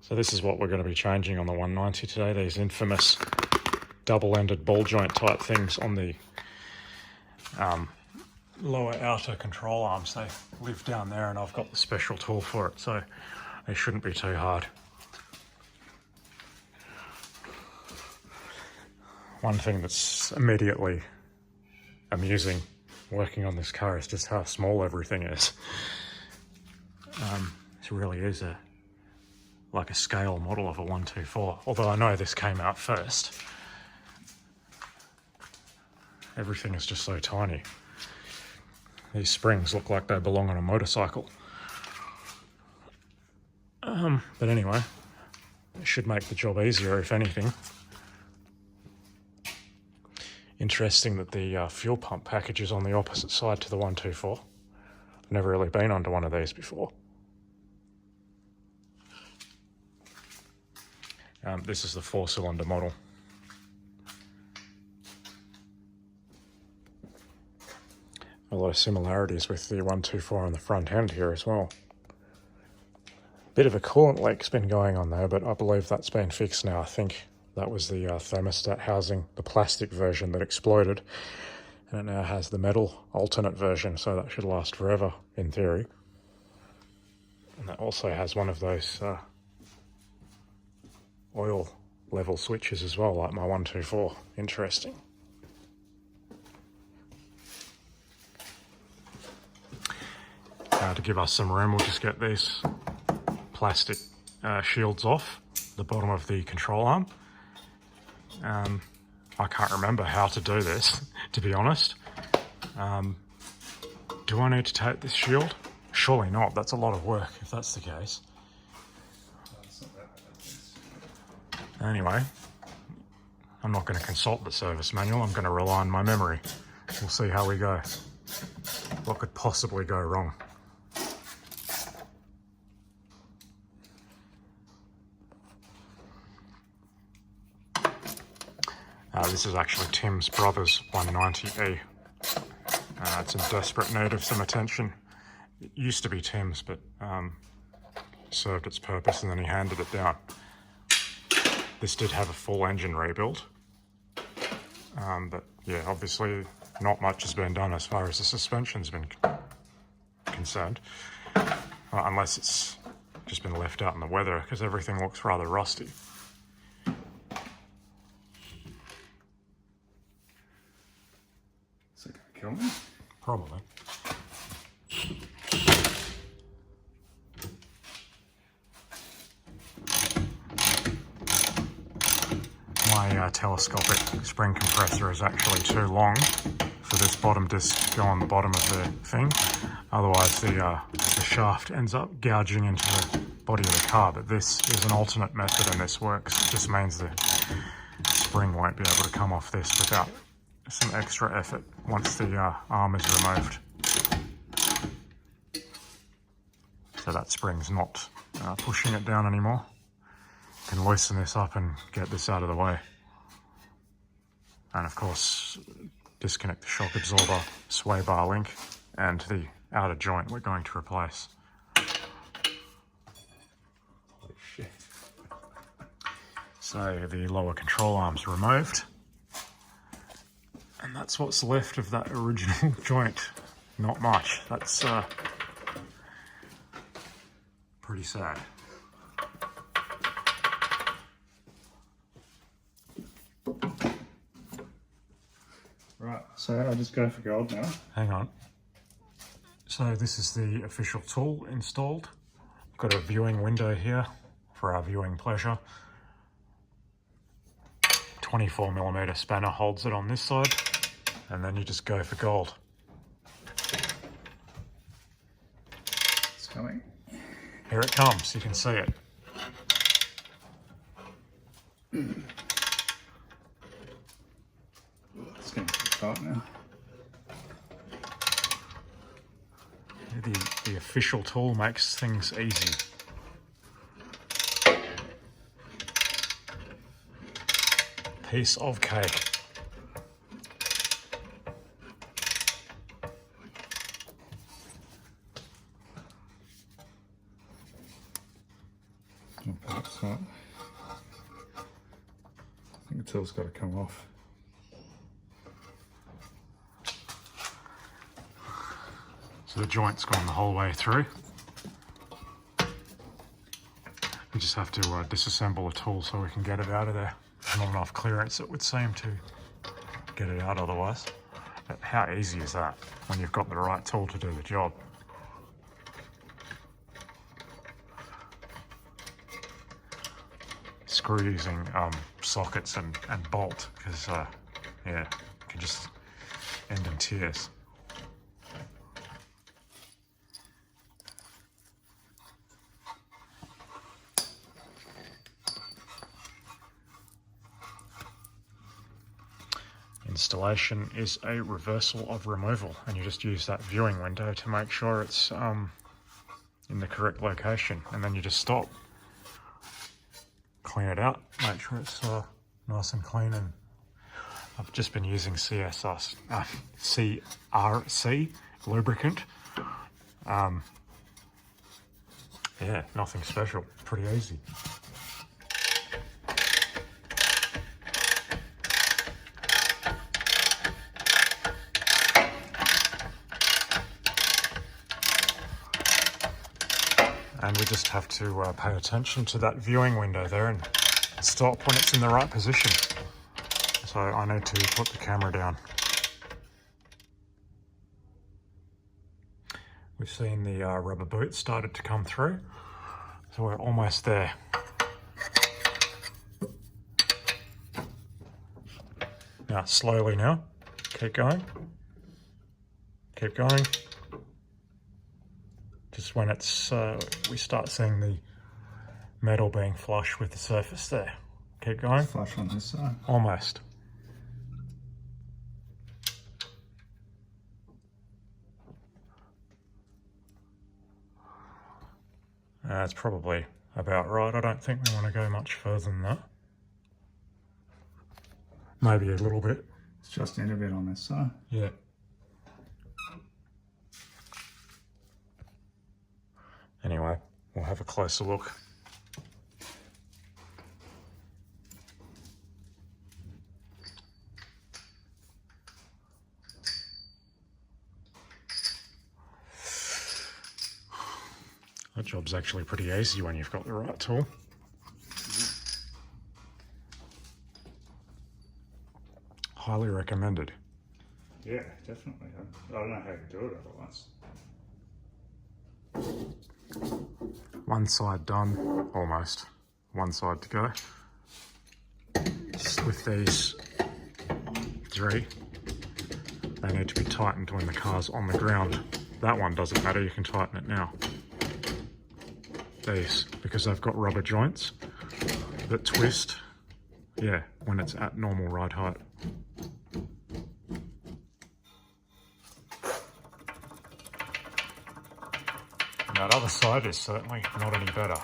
So this is what we're going to be changing on the 190 today, these infamous double-ended ball joint type things on the lower outer control arms. They live down there and I've got the special tool for it, so they shouldn't be too hard. One thing that's immediately amusing working on this car is just how small everything is. This really is like a scale model of a 124, although I know this came out first. Everything is just so tiny. These springs look like they belong on a motorcycle. But anyway, it should make the job easier if anything. Interesting that the fuel pump package is on the opposite side to the 124. I've never really been onto one of these before. This is the 4-cylinder model. A lot of similarities with the 124 on the front end here as well. Bit of a coolant leak's been going on there, but I believe that's been fixed now. I think that was the thermostat housing, the plastic version that exploded, and it now has the metal alternate version, so that should last forever in theory. And that also has one of those oil level switches as well, like my 124. Interesting. To give us some room, we'll just get these plastic shields off the bottom of the control arm. I can't remember how to do this, to be honest. Do I need to take this shield? Surely not. That's a lot of work if that's the case. Anyway, I'm not going to consult the service manual. I'm going to rely on my memory. We'll see how we go. What could possibly go wrong? This is actually Tim's brother's 190E. It's in desperate need of some attention. It used to be Tim's, but served its purpose and then he handed it down. This did have a full engine rebuild, but yeah, obviously not much has been done as far as the suspension's been concerned, unless it's just been left out in the weather, because everything looks rather rusty. Is it gonna kill me? Probably. My telescopic spring compressor is actually too long for this bottom disc to go on the bottom of the thing. Otherwise the shaft ends up gouging into the body of the car, but this is an alternate method and this works. It just means the spring won't be able to come off this without some extra effort once the arm is removed. So that spring's not pushing it down anymore. You can loosen this up and get this out of the way. And of course, disconnect the shock absorber, sway bar link, and the outer joint we're going to replace. Holy shit. So the lower control arm's removed. And that's what's left of that original joint. Not much. That's pretty sad. Right, so I just go for gold now. Hang on. So this is the official tool installed. Got a viewing window here for our viewing pleasure. 24mm spanner holds it on this side, and then you just go for gold. It's coming. Here it comes, you can see it. It's getting too tight now. The official tool makes things easy. Piece of cake. Perhaps not. I think the tool's got to come off. So the joint's gone the whole way through. We just have to disassemble the tool so we can get it out of there. There's not enough clearance, it would seem, to get it out otherwise. But how easy is that when you've got the right tool to do the job? Screw using sockets and bolt, because yeah, it can just end in tears. Installation is a reversal of removal, and you just use that viewing window to make sure it's in the correct location, and then you just stop, clean it out, make sure it's nice and clean. And I've just been using CRC lubricant. Yeah, nothing special, pretty easy. And we just have to pay attention to that viewing window there and stop when it's in the right position. So I need to put the camera down. We've seen the rubber boot started to come through, so we're almost there. Now, slowly now, keep going, keep going. Just when it's, we start seeing the metal being flush with the surface there. Keep going. Flush on this side. Almost. That's probably about right. I don't think we want to go much further than that. Maybe a little bit. It's just in a bit on this side. Yeah. Anyway, we'll have a closer look. That job's actually pretty easy when you've got the right tool. Highly recommended. Yeah, definitely. I don't know how to do it otherwise. One side done, almost. One side to go. Just with these three, they need to be tightened when the car's on the ground. That one doesn't matter, you can tighten it now. These, because they've got rubber joints that twist, yeah, when it's at normal ride height. And that other side is certainly not any better.